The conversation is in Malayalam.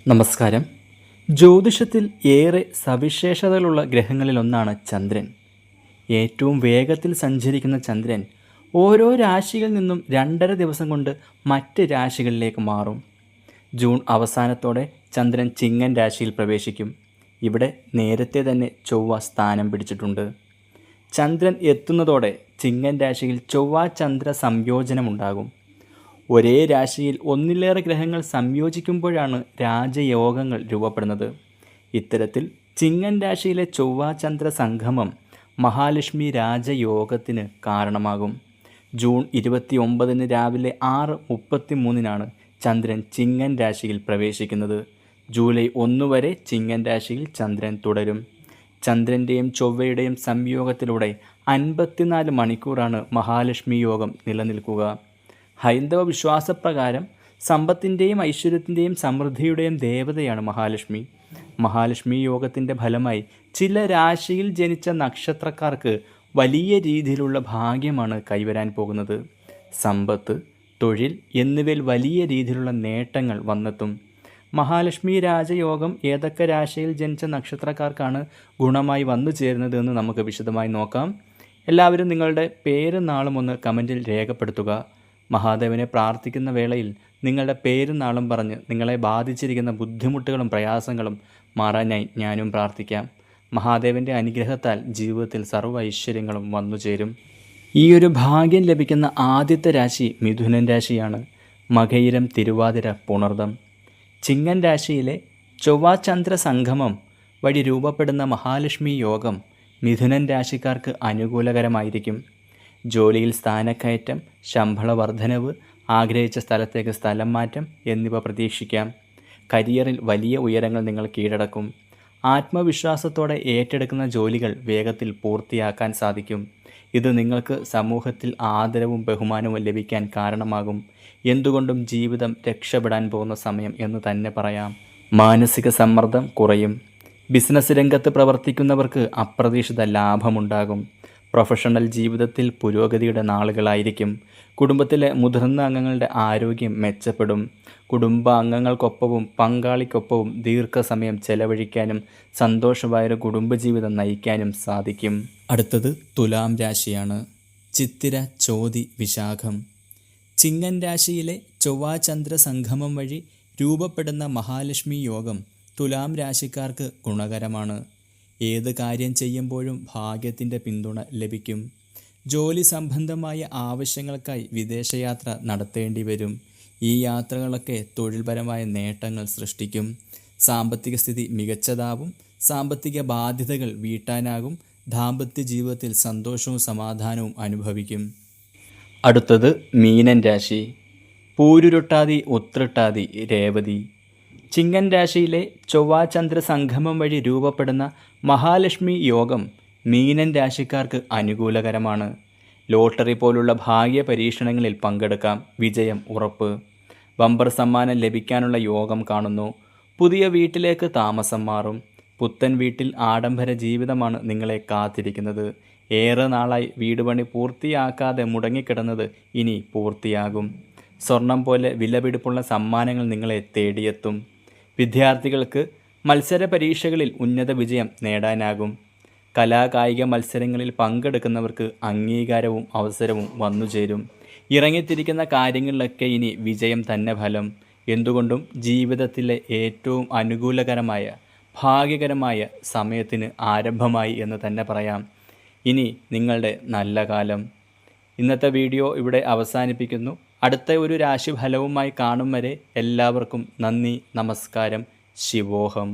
നമസ്കാരം. ജ്യോതിഷത്തിൽ ഏറെ സവിശേഷതകളുള്ള ഗ്രഹങ്ങളിലൊന്നാണ് ചന്ദ്രൻ. ഏറ്റവും വേഗത്തിൽ സഞ്ചരിക്കുന്ന ചന്ദ്രൻ ഓരോ രാശിയിൽ നിന്നും 2.5 ദിവസം കൊണ്ട് മറ്റ് രാശികളിലേക്ക് മാറും. ജൂൺ അവസാനത്തോടെ ചന്ദ്രൻ ചിങ്ങൻ രാശിയിൽ പ്രവേശിക്കും. ഇവിടെ നേരത്തെ തന്നെ ചൊവ്വ സ്ഥാനം പിടിച്ചിട്ടുണ്ട്. ചന്ദ്രൻ എത്തുന്നതോടെ ചിങ്ങൻ രാശിയിൽ ചൊവ്വ ചന്ദ്ര സംയോജനമുണ്ടാകും. ഒരേ രാശിയിൽ ഒന്നിലേറെ ഗ്രഹങ്ങൾ സംയോജിക്കുമ്പോഴാണ് രാജയോഗങ്ങൾ രൂപപ്പെടുന്നത്. ഇത്തരത്തിൽ ചിങ്ങൻ രാശിയിലെ ചൊവ്വ ചന്ദ്ര സംഗമം മഹാലക്ഷ്മി രാജയോഗത്തിന് കാരണമാകും. ജൂൺ 29 രാവിലെ 6:33 ചന്ദ്രൻ ചിങ്ങൻ രാശിയിൽ പ്രവേശിക്കുന്നത്. ജൂലൈ 1 വരെ ചിങ്ങൻ രാശിയിൽ ചന്ദ്രൻ തുടരും. ചന്ദ്രൻ്റെയും ചൊവ്വയുടെയും സംയോഗത്തിലൂടെ 54 മണിക്കൂറാണ് മഹാലക്ഷ്മി യോഗം നിലനിൽക്കുക. ഹൈന്ദവ വിശ്വാസപ്രകാരം സമ്പത്തിൻ്റെയും ഐശ്വര്യത്തിൻ്റെയും സമൃദ്ധിയുടെയും ദേവതയാണ് മഹാലക്ഷ്മി. മഹാലക്ഷ്മി യോഗത്തിൻ്റെ ഫലമായി ചില രാശിയിൽ ജനിച്ച നക്ഷത്രക്കാർക്ക് വലിയ രീതിയിലുള്ള ഭാഗ്യമാണ് കൈവരാൻ പോകുന്നത്. സമ്പത്ത്, തൊഴിൽ എന്നിവയിൽ വലിയ രീതിയിലുള്ള നേട്ടങ്ങൾ വന്നെത്തും. മഹാലക്ഷ്മി രാജയോഗം ഏതൊക്കെ രാശിയിൽ ജനിച്ച നക്ഷത്രക്കാർക്കാണ് ഗുണമായി വന്നു ചേരുന്നത് എന്ന് നമുക്ക് വിശദമായി നോക്കാം. എല്ലാവരും നിങ്ങളുടെ പേരും നാളും ഒന്ന് കമൻറ്റിൽ രേഖപ്പെടുത്തുക. മഹാദേവനെ പ്രാർത്ഥിക്കുന്ന വേളയിൽ നിങ്ങളുടെ പേരും നാളും പറഞ്ഞ് നിങ്ങളെ ബാധിച്ചിരിക്കുന്ന ബുദ്ധിമുട്ടുകളും പ്രയാസങ്ങളും മാറാനായി ഞാനും പ്രാർത്ഥിക്കാം. മഹാദേവൻ്റെ അനുഗ്രഹത്താൽ ജീവിതത്തിൽ സർവ്വ ഐശ്വര്യങ്ങളും വന്നു ചേരും. ഈ ഒരു ഭാഗ്യം ലഭിക്കുന്ന ആദ്യത്തെ രാശി മിഥുനൻ രാശിയാണ്. മകയിരം, തിരുവാതിര, പുണർദം. ചിങ്ങൻ രാശിയിലെ ചൊവ്വാചന്ദ്ര സംഗമം വഴി രൂപപ്പെടുന്ന മഹാലക്ഷ്മി യോഗം മിഥുനൻ രാശിക്കാർക്ക് അനുകൂലകരമായിരിക്കും. ജോലിയിൽ സ്ഥാനക്കയറ്റം, ശമ്പള വർധനവ്, ആഗ്രഹിച്ച സ്ഥലത്തേക്ക് സ്ഥലം മാറ്റം എന്നിവ പ്രതീക്ഷിക്കാം. കരിയറിൽ വലിയ ഉയരങ്ങൾ നിങ്ങൾ കീഴടക്കും. ആത്മവിശ്വാസത്തോടെ ഏറ്റെടുക്കുന്ന ജോലികൾ വേഗത്തിൽ പൂർത്തിയാക്കാൻ സാധിക്കും. ഇത് നിങ്ങൾക്ക് സമൂഹത്തിൽ ആദരവും ബഹുമാനവും ലഭിക്കാൻ കാരണമാകും. എന്തുകൊണ്ടും ജീവിതം രക്ഷപ്പെടാൻ പോകുന്ന സമയം എന്ന് തന്നെ പറയാം. മാനസിക സമ്മർദ്ദം കുറയും. ബിസിനസ് രംഗത്ത് പ്രവർത്തിക്കുന്നവർക്ക് അപ്രതീക്ഷിത ലാഭമുണ്ടാകും. പ്രൊഫഷണൽ ജീവിതത്തിൽ പുരോഗതിയുടെ നാളുകളായിരിക്കും. കുടുംബത്തിലെ മുതിർന്ന അംഗങ്ങളുടെ ആരോഗ്യം മെച്ചപ്പെടും. കുടുംബാംഗങ്ങൾക്കൊപ്പവും പങ്കാളിക്കൊപ്പവും ദീർഘസമയം ചെലവഴിക്കാനും സന്തോഷമായൊരു കുടുംബജീവിതം നയിക്കാനും സാധിക്കും. അടുത്തത് തുലാം രാശിയാണ്. ചിത്തിര, ചോതി, വിശാഖം. ചിങ്ങൻ രാശിയിലെ ചൊവ്വാചന്ദ്ര സംഗമം വഴി രൂപപ്പെടുന്ന മഹാലക്ഷ്മി യോഗം തുലാം രാശിക്കാർക്ക് ഗുണകരമാണ്. ഏത് കാര്യം ചെയ്യുമ്പോഴും ഭാഗ്യത്തിൻ്റെ പിന്തുണ ലഭിക്കും. ജോലി സംബന്ധമായ ആവശ്യങ്ങൾക്കായി വിദേശയാത്ര നടത്തേണ്ടി വരും. ഈ യാത്രകളൊക്കെ തൊഴിൽപരമായ നേട്ടങ്ങൾ സൃഷ്ടിക്കും. സാമ്പത്തിക സ്ഥിതി മികച്ചതാവും. സാമ്പത്തിക ബാധ്യതകൾ വീട്ടാനാകും. ദാമ്പത്യ ജീവിതത്തിൽ സന്തോഷവും സമാധാനവും അനുഭവിക്കും. അടുത്തത് മീനൻ രാശി. പൂരുരുട്ടാതി, ഉത്രട്ടാതി, രേവതി. ചിങ്ങൻ രാശിയിലെ ചൊവ്വാചന്ദ്ര സംഗമം വഴി രൂപപ്പെടുന്ന മഹാലക്ഷ്മി യോഗം മീനൻ രാശിക്കാർക്ക് അനുകൂലകരമാണ്. ലോട്ടറി പോലുള്ള ഭാഗ്യ പരീക്ഷണങ്ങളിൽ പങ്കെടുക്കാം. വിജയം ഉറപ്പ്. ബമ്പർ സമ്മാനം ലഭിക്കാനുള്ള യോഗം കാണുന്നു. പുതിയ വീട്ടിലേക്ക് താമസം മാറും. പുത്തൻ വീട്ടിൽ ആഡംബര ജീവിതമാണ് നിങ്ങളെ കാത്തിരിക്കുന്നത്. ഏറെ നാളായി വീട് പണി പൂർത്തിയാക്കാതെ മുടങ്ങിക്കിടന്നത് ഇനി പൂർത്തിയാകും. സ്വർണം പോലെ വിലപിടിപ്പുള്ള സമ്മാനങ്ങൾ നിങ്ങളെ തേടിയെത്തും. വിദ്യാർത്ഥികൾക്ക് മത്സര പരീക്ഷകളിൽ ഉന്നത വിജയം നേടാനാകും. കലാകായിക മത്സരങ്ങളിൽ പങ്കെടുക്കുന്നവർക്ക് അംഗീകാരവും അവസരവും വന്നുചേരും. ഇറങ്ങിത്തിരിക്കുന്ന കാര്യങ്ങളിലൊക്കെ ഇനി വിജയം തന്നെ ഫലം. എന്തുകൊണ്ടും ജീവിതത്തിലെ ഏറ്റവും അനുകൂലകരമായ ഭാഗ്യകരമായ സമയത്തിന് ആരംഭമായി എന്ന് തന്നെ പറയാം. ഇനി നിങ്ങളുടെ നല്ല കാലം. ഇന്നത്തെ വീഡിയോ ഇവിടെ അവസാനിപ്പിക്കുന്നു. അടുത്ത ഒരു രാശിഫലവുമായി കാണും വരെ എല്ലാവർക്കും നന്ദി, നമസ്കാരം, ശിവോഹം.